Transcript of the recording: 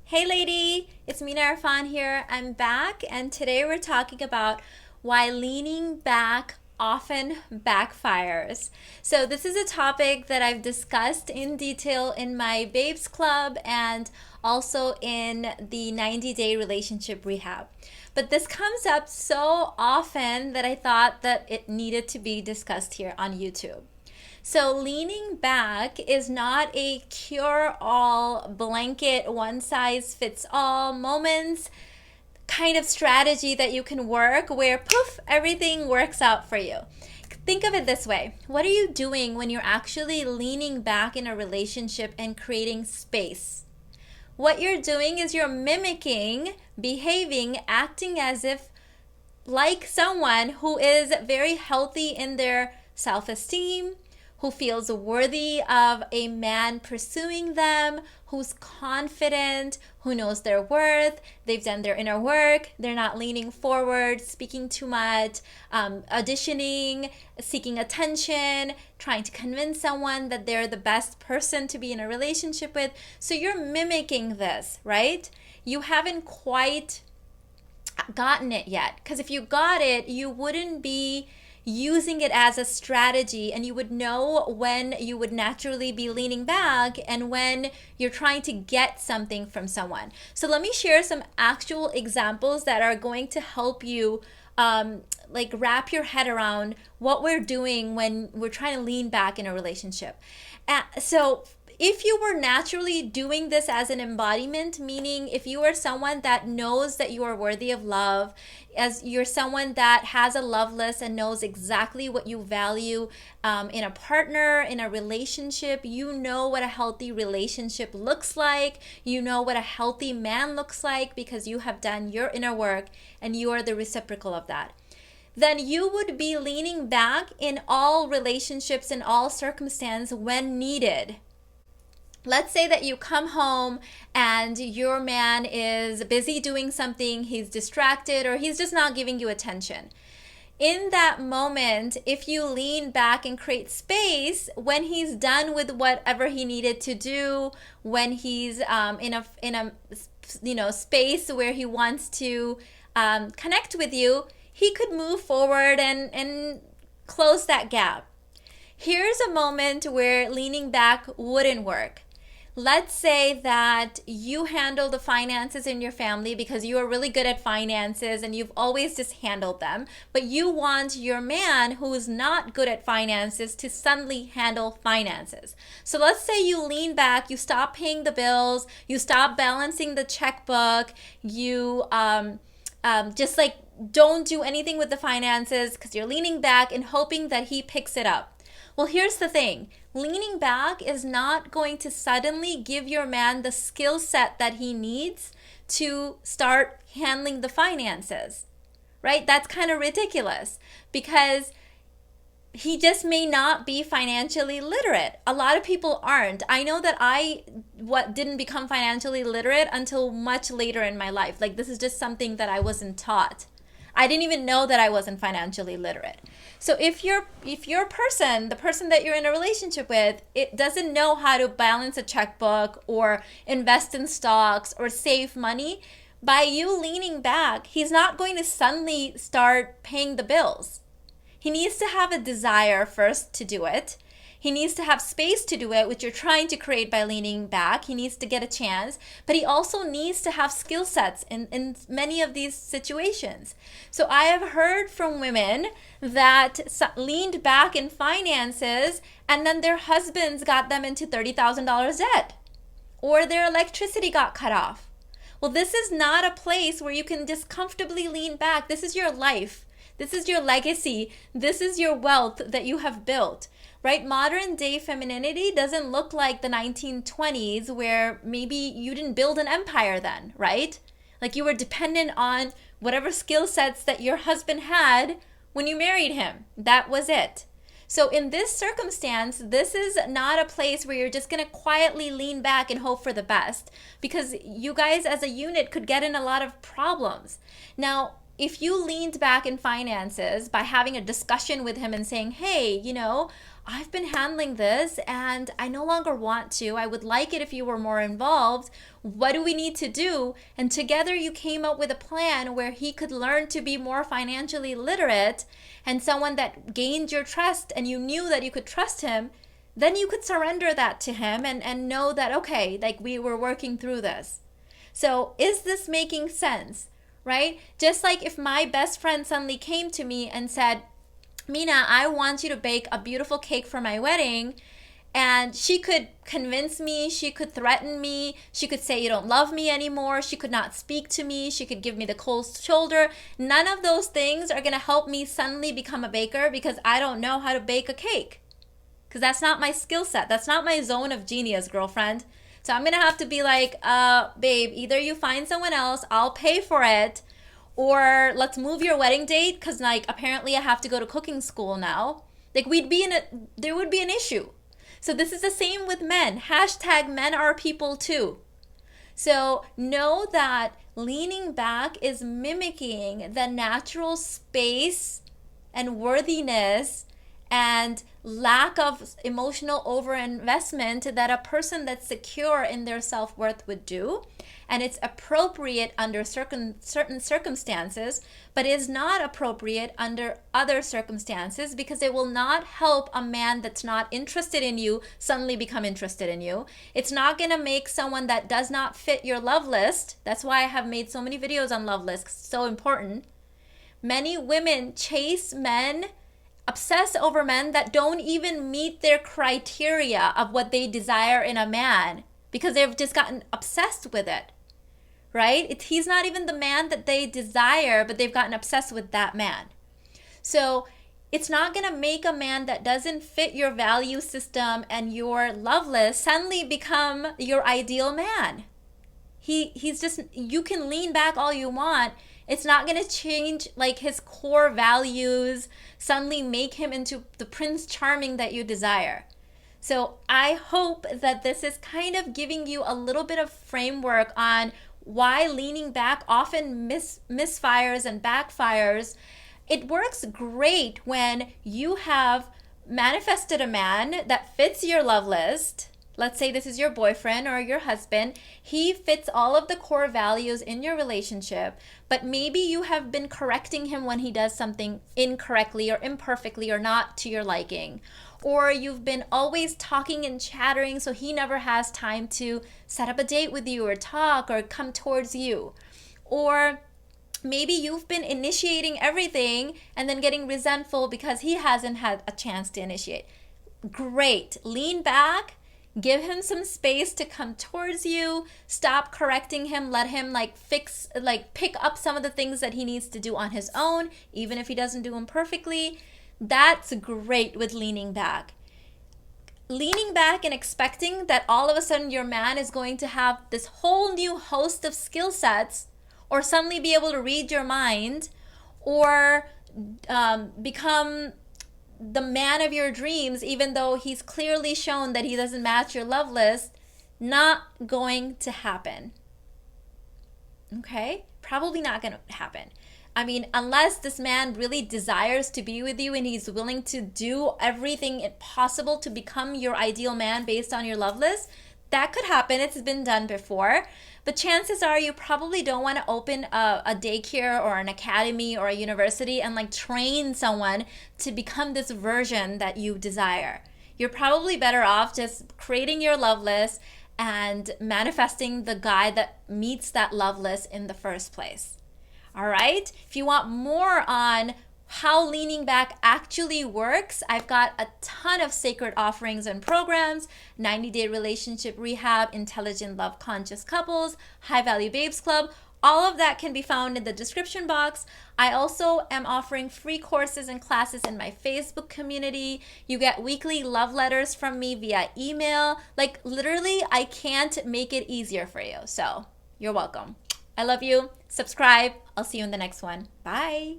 Hey lady, it's Mina Irfan here. I'm back, and today we're talking about why leaning back often backfires. So, this is a topic that I've discussed in detail in my Babes Club and also in the 90-day relationship rehab. But this comes up so often that I thought that it needed to be discussed here on YouTube. So, leaning back is not a cure all blanket, one size fits all moments kind of strategy that you can work where poof, everything works out for you. Think of it this way: what are you doing when you're actually leaning back in a relationship and creating space? What you're doing is you're mimicking, behaving, acting as if like someone who is very healthy in their self esteem, who feels worthy of a man pursuing them, who's confident, who knows their worth, they've done their inner work, they're not leaning forward, speaking too much, auditioning, seeking attention, trying to convince someone that they're the best person to be in a relationship with. So you're mimicking this, right? You haven't quite gotten it yet. Because if you got it, you wouldn't be using it as a strategy, and you would know when you would naturally be leaning back and when you're trying to get something from someone. So let me share some actual examples that are going to help you wrap your head around what we're doing when we're trying to lean back in a relationship. So if you were naturally doing this as an embodiment, meaning if you are someone that knows that you are worthy of love, as you're someone that has a love list and knows exactly what you value in a partner, in a relationship, you know what a healthy relationship looks like, you know what a healthy man looks like because you have done your inner work and you are the reciprocal of that, then you would be leaning back in all relationships, in all circumstances when needed. Let's say that you come home and your man is busy doing something, he's distracted, or he's just not giving you attention. In that moment, if you lean back and create space, when he's done with whatever he needed to do, when he's in a space where he wants to connect with you, he could move forward and close that gap. Here's a moment where leaning back wouldn't work. Let's say that you handle the finances in your family because you are really good at finances and you've always just handled them, but you want your man who is not good at finances to suddenly handle finances. So let's say you lean back, you stop paying the bills, you stop balancing the checkbook, you just like don't do anything with the finances because you're leaning back and hoping that he picks it up. Well, here's the thing. Leaning back is not going to suddenly give your man the skill set that he needs to start handling the finances, right? That's kind of ridiculous because he just may not be financially literate. A lot of people aren't. I know that I didn't become financially literate until much later in my life. Like, this is just something that I wasn't taught. I didn't even know that I wasn't financially literate. So if your person, the person that you're in a relationship with, it doesn't know how to balance a checkbook or invest in stocks or save money, by you leaning back, he's not going to suddenly start paying the bills. He needs to have a desire first to do it. He needs to have space to do it, which you're trying to create by leaning back. He needs to get a chance, but he also needs to have skill sets in many of these situations. So I have heard from women that leaned back in finances and then their husbands got them into $30,000 debt or their electricity got cut off. Well, this is not a place where you can just comfortably lean back. This is your life. This is your legacy. This is your wealth that you have built. Right? Modern day femininity doesn't look like the 1920s where maybe you didn't build an empire then, right? Like you were dependent on whatever skill sets that your husband had when you married him. That was it. So in this circumstance, this is not a place where you're just going to quietly lean back and hope for the best, because you guys as a unit could get in a lot of problems. Now, if you leaned back in finances by having a discussion with him and saying, hey, I've been handling this and I no longer want to. I would like it if you were more involved. What do we need to do? And together you came up with a plan where he could learn to be more financially literate and someone that gained your trust, and you knew that you could trust him. Then you could surrender that to him and know that, okay, like we were working through this. So is this making sense, right? Just like if my best friend suddenly came to me and said, Mina, I want you to bake a beautiful cake for my wedding. And she could convince me, she could threaten me, she could say you don't love me anymore, she could not speak to me, she could give me the cold shoulder. None of those things are gonna help me suddenly become a baker because I don't know how to bake a cake. Because that's not my skill set. That's not my zone of genius, girlfriend. So I'm going to have to be like, babe, either you find someone else, I'll pay for it, or let's move your wedding date because like apparently I have to go to cooking school now. Like there would be an issue. So this is the same with men. Hashtag men are people too. So know that leaning back is mimicking the natural space and worthiness and lack of emotional overinvestment that a person that's secure in their self-worth would do. And it's appropriate under certain circumstances, but is not appropriate under other circumstances because it will not help a man that's not interested in you suddenly become interested in you. It's not going to make someone that does not fit your love list. That's why I have made so many videos on love lists. It's so important. Many women chase men, obsess over men that don't even meet their criteria of what they desire in a man because they've just gotten obsessed with it, right? He's not even the man that they desire, but they've gotten obsessed with that man. So it's not going to make a man that doesn't fit your value system and your love list suddenly become your ideal man. He's just, you can lean back all you want. It's not going to change like his core values, suddenly make him into the Prince Charming that you desire. So I hope that this is kind of giving you a little bit of framework on why leaning back often misfires and backfires. It works great when you have manifested a man that fits your love list. Let's say this is your boyfriend or your husband. He fits all of the core values in your relationship, but maybe you have been correcting him when he does something incorrectly or imperfectly or not to your liking. Or you've been always talking and chattering so he never has time to set up a date with you or talk or come towards you. Or maybe you've been initiating everything and then getting resentful because he hasn't had a chance to initiate. Great. Lean back. Give him some space to come towards you. Stop correcting him. Let him pick up some of the things that he needs to do on his own, even if he doesn't do them perfectly. That's great with leaning back. Leaning back and expecting that all of a sudden your man is going to have this whole new host of skill sets, or suddenly be able to read your mind, or become the man of your dreams, even though he's clearly shown that he doesn't match your love list, not going to happen. Okay? Probably not going to happen. I mean, unless this man really desires to be with you and he's willing to do everything possible to become your ideal man based on your love list, that could happen. It's been done before. But chances are you probably don't want to open a daycare or an academy or a university and like train someone to become this version that you desire. You're probably better off just creating your love list and manifesting the guy that meets that love list in the first place. All right? If you want more on how leaning back actually works, I've got a ton of sacred offerings and programs: 90-day relationship rehab, intelligent love conscious couples, high value babes club. All of that can be found in the description box. I also am offering free courses and classes in my Facebook community. You get weekly love letters from me via email. Like literally, I can't make it easier for you. So you're welcome. I love you. Subscribe. I'll see you in the next one. Bye.